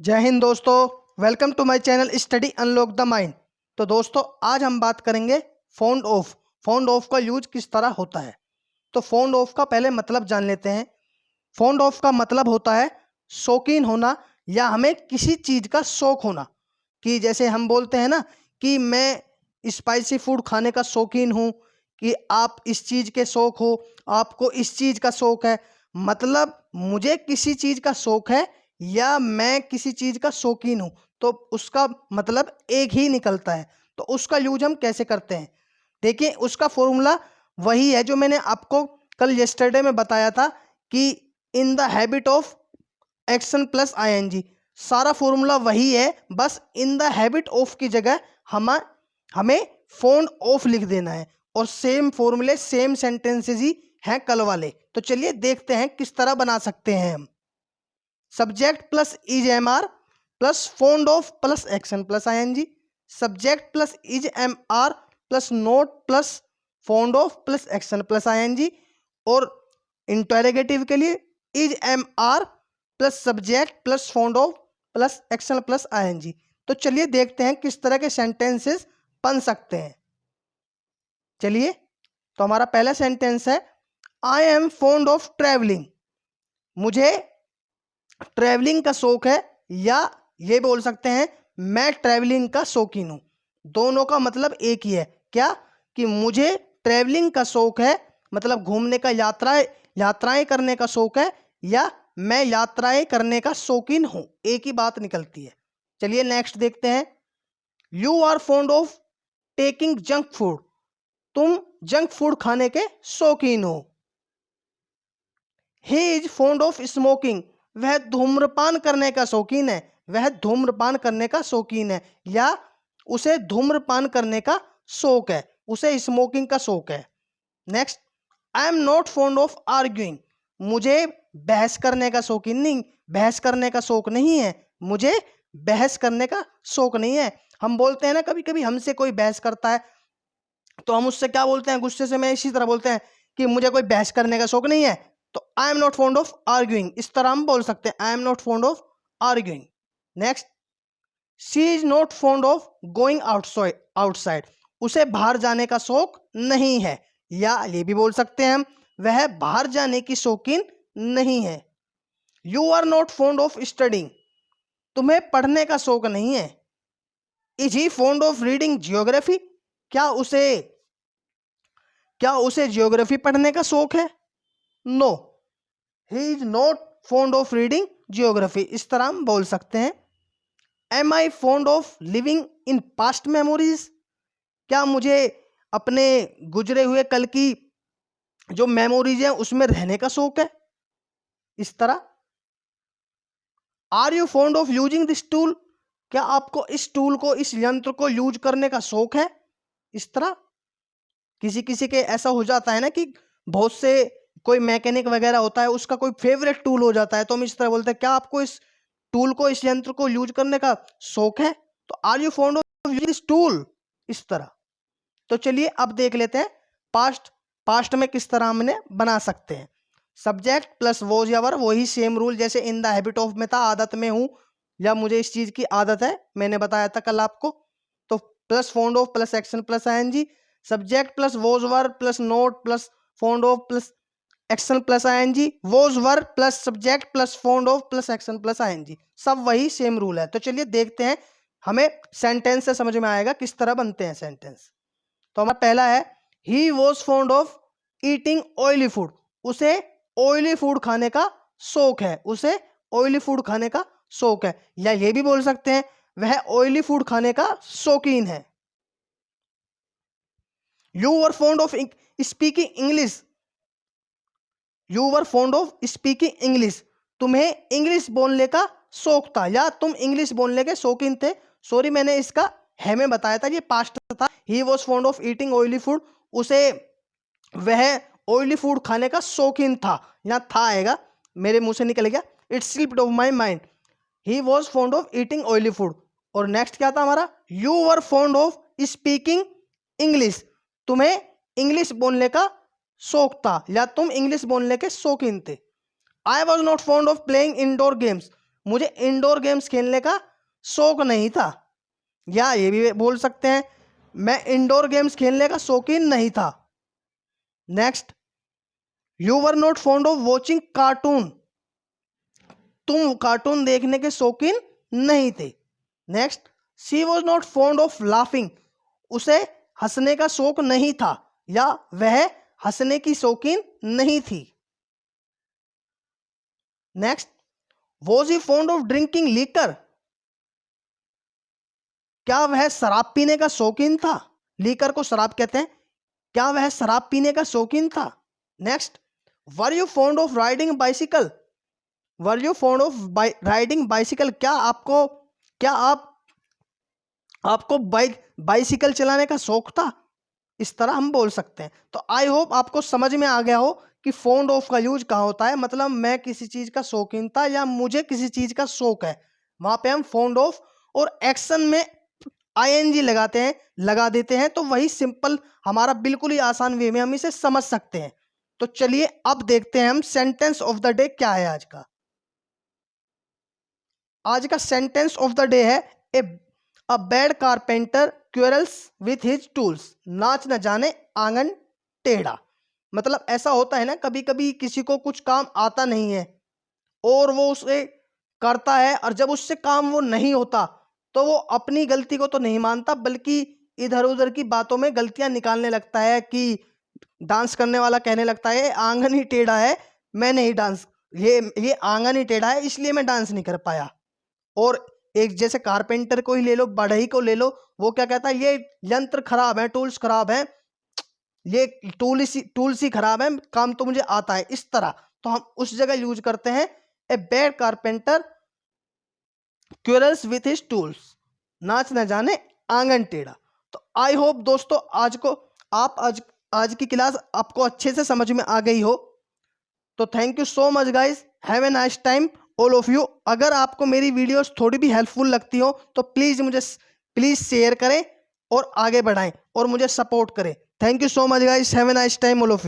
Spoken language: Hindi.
जय हिंद दोस्तों, welcome to my channel study unlock the mind. तो दोस्तों आज हम बात करेंगे फाउंड ऑफ। फाउंड ऑफ का यूज किस तरह होता है। तो फाउंड ऑफ का पहले मतलब जान लेते हैं। फाउंड ऑफ का मतलब होता है शौकीन होना या हमें किसी चीज़ का शौक होना। कि जैसे हम बोलते हैं ना कि मैं स्पाइसी फूड खाने का शौकीन हूँ, कि आप इस चीज़ के शौक हो, आपको इस चीज़ का शौक है। मतलब मुझे किसी चीज़ का शौक है या मैं किसी चीज़ का शौकीन हूँ, तो उसका मतलब एक ही निकलता है। तो उसका यूज हम कैसे करते हैं, देखिए उसका फॉर्मूला वही है जो मैंने आपको कल येस्टरडे में बताया था कि in the habit of action plus ING. सारा फॉर्मूला वही है, बस इन द हैबिट ऑफ की जगह हमें फाउंड ऑफ लिख देना है। और सेम फॉर्मूले सेम सेंटेंसेस ही हैं कल वाले। तो चलिए देखते हैं किस तरह बना सकते हैं हम। Subject plus is am are plus found of plus action plus ING. Subject plus is am are plus not plus found of plus action plus ING. और इंटरोगेटिव के लिए is am are plus subject plus found of plus action plus ING. तो चलिए देखते हैं किस तरह के सेंटेंसेस बन सकते हैं। चलिए, तो हमारा पहला सेंटेंस है I am fond of travelling. मुझे ट्रैवलिंग का शौक है, या ये बोल सकते हैं मैं ट्रैवलिंग का शौकीन हूं। दोनों का मतलब एक ही है, क्या कि मुझे ट्रैवलिंग का शौक है, मतलब घूमने का यात्राएं करने का शौक है, या मैं यात्राएं करने का शौकीन हूं। एक ही बात निकलती है। चलिए नेक्स्ट देखते हैं। You are fond of taking junk food. तुम जंक फूड खाने के शौकीन हो। He is fond of smoking. वह धूम्रपान करने का शौकीन है। वह धूम्रपान करने का शौकीन है, या उसे धूम्रपान करने का शौक है, उसे स्मोकिंग का शौक है। Next, I am not fond of arguing. मुझे बहस करने का शौकीन नहीं, बहस करने का शौक नहीं है। मुझे बहस करने का शौक नहीं है। हम बोलते हैं ना, कभी कभी हमसे कोई बहस करता है तो हम उससे क्या बोलते हैं, गुस्से से मैं इसी तरह बोलते हैं कि मुझे कोई बहस करने का शौक नहीं है। तो I am not fond of arguing, इस तरह हम बोल सकते हैं I am not fond of arguing. Next, she is not fond of going outside. उसे बाहर जाने का शौक नहीं है, या ये भी बोल सकते हैं हम वह बाहर जाने की शौकीन नहीं है। You are not fond of studying. तुम्हें पढ़ने का शौक नहीं है। Is he fond of reading geography. क्या उसे क्या उसे जियोग्राफी पढ़ने का शौक है। No, he is not fond of reading geography. इस तरह हम बोल सकते हैं। Am I fond of living in past memories. क्या मुझे अपने गुजरे हुए कल की जो मेमोरीज है उसमें रहने का शौक है। इस तरह। Are you fond of using this tool. क्या आपको इस टूल को, इस यंत्र को यूज करने का शौक है। इस तरह। किसी किसी के ऐसा हो जाता है ना कि बहुत से कोई मैकेनिक वगैरह होता है, उसका कोई फेवरेट टूल हो जाता है, तो हम इस तरह बोलते हैं क्या आपको इस टूल को, इस यंत्र को यूज करने का शौक है। तो are you fond of using this tool. इस तरह। तो चलिए अब देख लेते हैं पास्ट। पास्ट में किस तरह हमने बना सकते हैं। सब्जेक्ट प्लस वॉज या वर, वही सेम रूल जैसे इन द हैबिट ऑफ में था, आदत में हूं या मुझे इस चीज की आदत है, मैंने बताया था कल आपको। तो plus found of plus action plus ING. Subject plus was were plus not plus found of plus action plus ING. Was were plus subject plus found of plus action plus ING. सब वही सेम रूल है। तो चलिए देखते हैं, हमें सेंटेंस से समझ में आएगा किस तरह बनते हैं सेंटेंस। तो हमारा पहला है he was fond of eating oily food. उसे ऑयली फूड खाने का शौक है। उसे ऑयली फूड खाने का शौक है, या ये भी बोल सकते हैं वह ऑयली फूड खाने का शौकीन है। You were fond of speaking English. You were fond of speaking English. तुम्हें इंग्लिश बोलने का शौक था, या तुम इंग्लिश बोलने के शौकीन थे। सॉरी, मैंने इसका है में बताया था, ये पास्ट था। He was fond of eating oily food. उसे वह ऑयली फूड खाने का शौकीन था, यहाँ था आएगा, मेरे मुंह से निकल गया, it's slipped of my mind. He was fond of eating oily food. और नेक्स्ट क्या था हमारा, you were fond of speaking English. तुम्हें इंग्लिश बोलने का शौक था, या तुम इंग्लिश बोलने के शौकीन थे। I was not fond of playing indoor games. मुझे इंडोर गेम्स खेलने का शौक नहीं था, या ये भी बोल सकते हैं मैं इंडोर गेम्स खेलने का शौकीन नहीं था। Next, you were not fond of watching cartoon, तुम कार्टून देखने के शौकीन नहीं थे। Next, she was not fond of laughing, उसे हंसने का शौक नहीं था या वह हंसने की शौकीन नहीं थी। Next, was he fond of drinking liquor, क्या वह शराब पीने का शौकीन था? लीकर को शराब कहते हैं, क्या वह शराब पीने का शौकीन था? Next, were you fond of riding bicycle, were you fond of riding bicycle, क्या आपको बाइसिकल चलाने का शौक था? इस तरह हम बोल सकते हैं। तो आई होप आपको समझ में आ गया हो कि फॉन्ड ऑफ का यूज कहाँ होता है, मतलब मैं किसी चीज का शौकीन था या मुझे किसी चीज का शौक है, वहां पे हम फॉन्ड ऑफ और एक्शन में आईएनजी लगा देते हैं, तो वही सिंपल हमारा बिल्कुल ही आसान वे में हम इसे समझ सकते हैं। तो चलिए अब देखते हैं हम सेंटेंस ऑफ द डे क्या है आज का। आज का सेंटेंस ऑफ द डे है a bad carpenter quarrels with his tools, नाच न जाने आंगन टेढ़ा। मतलब ऐसा होता है ना, कभी कभी किसी को कुछ काम आता नहीं है और वो उसे करता है, और जब उससे काम वो नहीं होता तो वो अपनी गलती को तो नहीं मानता बल्कि इधर उधर की बातों में गलतियां निकालने लगता है कि डांस करने वाला कहने लगता है आंगन ही टेढ़ा है, मैं नहीं डांस, ये आंगन ही टेढ़ा है इसलिए मैं डांस नहीं कर पाया। और एक जैसे कारपेंटर को ही ले लो, बढ़ई को ले लो, वो क्या कहता है ये यंत्र खराब है, टूल्स खराब है, ये टूल्स ही खराब है, काम तो मुझे आता है, इस तरह। तो हम उस जगह यूज करते हैं a bad carpenter quarrels with his tools, नाच न जाने आंगन टेढ़ा। तो आई होप दोस्तों आज की क्लास आपको अच्छे से समझ में आ गई हो। तो thank you so much guys, have a nice time all of you. अगर आपको मेरी वीडियोस थोड़ी भी हेल्पफुल लगती हो तो प्लीज शेयर करें और आगे बढ़ाएं और मुझे सपोर्ट करें। Thank you so much guys, have a nice time all of you.